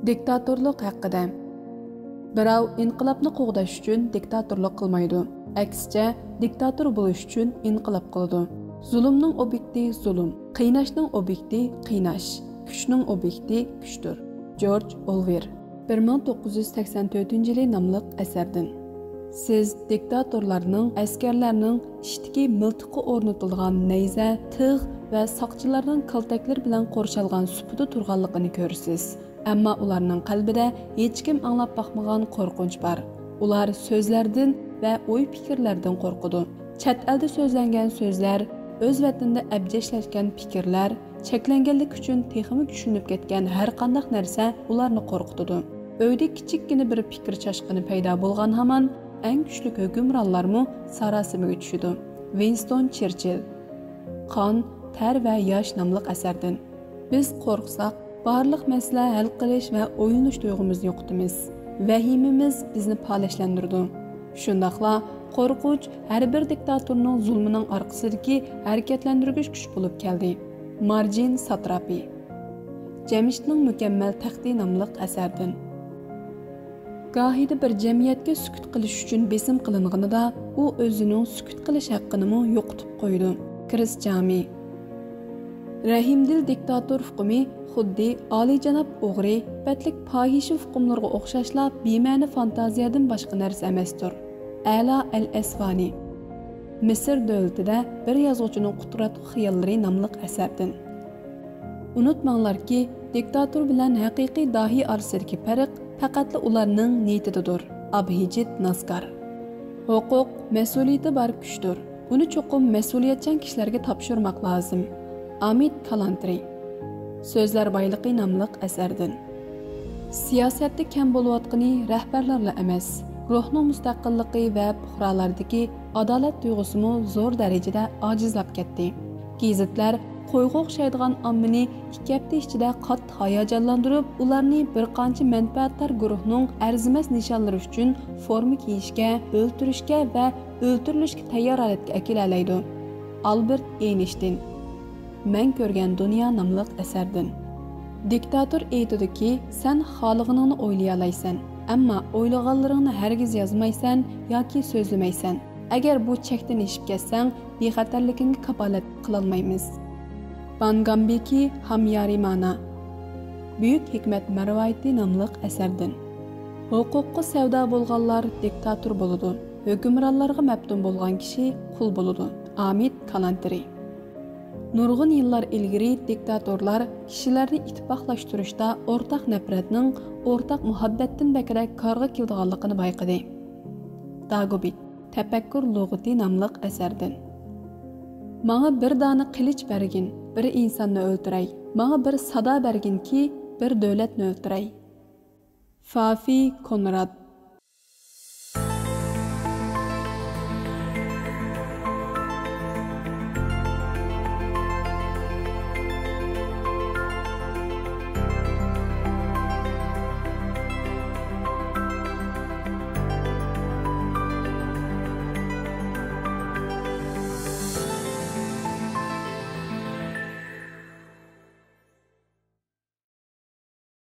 Diktatorluq haqida. Birov inqilobni qo'g'dash uchun diktatorluq qilmaydi. Aksicha, diktator bo'lish uchun inqilob qiladi. Zulmning obyekti zulm, qiynashning obyekti qiynash, kuchning obyekti kuchdir. George Orwell 1984-yil nomli asardan. Siz diktatorlarning, askarlarning ishdagi miltiqi o'rnatilgan nayza, tig' va soqchilarning kaltaklar bilan qo'rshalgan supida turganligini ko'rsiz. Ammo ularning qalbida hech kim anglab boqmagan qo'rqinch bor. Ular so'zlardan va o'y-fikrlardan qo'rqadi. Chet elda so'zlangan so'zlar, o'z vatanida abjashlashgan fikrlar, cheklanganlik uchun texnik tushunib ketgan har qanday narsa ularni qo'rqitadi. Uyda kichikkina bir fikr chashqini paydo bo'lgan hamon eng kuchli hukmronlarmi sarosimaga tushadi. Winston Churchill. Qon, ter va yosh nomli asardan. Biz qo'rqsak, barliq masala hal qilish va o'ylanish tuyg'umuzni yo'qotamiz. Vahimimiz bizni palashlandirdi. Shundaqla qo'rquv har bir diktatorning zulmining orqasidagi harakatlantirgich kuch bo'lib keldi. Marjin Satrapi. Jamshidning mukammal taxti nomli asardan. Gohida bir jamiyatga sukut qilish uchun besim qilinganida u o'zining sukut qilish haqqini yo'qotib qo'ydi. Chris Jami. Rahimdil diktator hukmi xuddi oliyjanob o'g'ri, batlik fohisha hukmlarga o'xshashla bema'ni fantaziyadan boshqa narsa emasdir. Ala al-Asfani. Misr davlatida bir yozuvchining qudrat xiyollari nomli asardan. Unutmanglarki, diktator bilan haqiqiy dahi orasidagi farq faqat ularning niyatidadir. Abhijit Naskar. Huquq mas'uliyati bor kuchdir. Uni cho'qim mas'uliyatchan kishilarga topshirmoq lozim. Amit Kalantri. So'zlar boyligi nomli asardan. Siyosatda kam bo'layotgani rahbarlarla emas, ruhning mustaqilligi va puhralardagi adolat tuyg'usimi zo'r darajada ojizlab ketdi. Gazetlar qo'yga o'xshaydigan ommani 2 hafta ichida qattiq hayajonlantirib, ularni bir qancha manfaatdor guruhning arzimas nishonlari uchun forma kiyishga, o'ltirishga va o'ltirilishga tayyor holatga akilalaydi. Albert Einstein. Men ko'rgan dunyo nomli asardan. Diktator aytadiki, sen xohlaganingni o'ylay olaysan, ammo o'ylaganlaringni hargiz yozmaysan yoki so'zlamaysan. Agar bu chekdan eshib ketsang, bexatarligingga kafolat qila olmaymiz. Bangambeki Hamyarimana. Buyuk hikmat marvoyati nomli asardan. Huquqqa savdo bo'lganlar diktator bo'ladi. Hukmronlarga maftun bo'lgan kishi qul bo'ladi. Amit Kalantri. Nurg'un yillar ilgari diktatorlar kishilarni ittifoqlashtirishda o'rtaq nafratning, o'rtaq muhabbatdan bakrak qarg'a kelganligini bayqadi. Dagobit. Tafakkur lug'ati nomli asardan. Menga bir dona qilich bergin, bir insonni o'ldiray. Menga bir sado berginki, bir davlatni o'ldiray. Fafi Konrad.